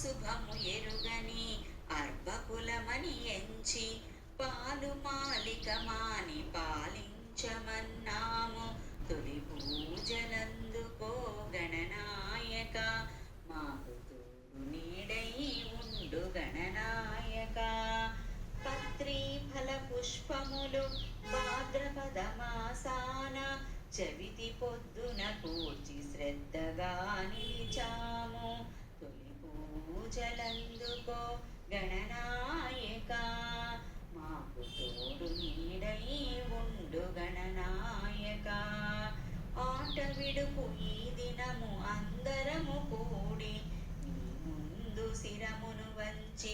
శుభము ఎరుగని అర్భకులమని ఎంచి పాలు మాలిక మాని పాలించమన్నాము. తొలి పూజలందుకో గణనాయక, మాకు తోడు నీడై ఉండు గణనాయక. పత్రి ఫల పుష్పములు భాద్రపద మాసాన చవితి పొద్దున కూర్చి శ్రద్ధగా నిలిచాము. తొలి పూజలందుకో గణనాయక, మాకు తోడు నీడై ఉండు గణనాయక. ఆట విడుపు ఈ దినము అందరము కూడి నీ ముందు శిరమును వంచి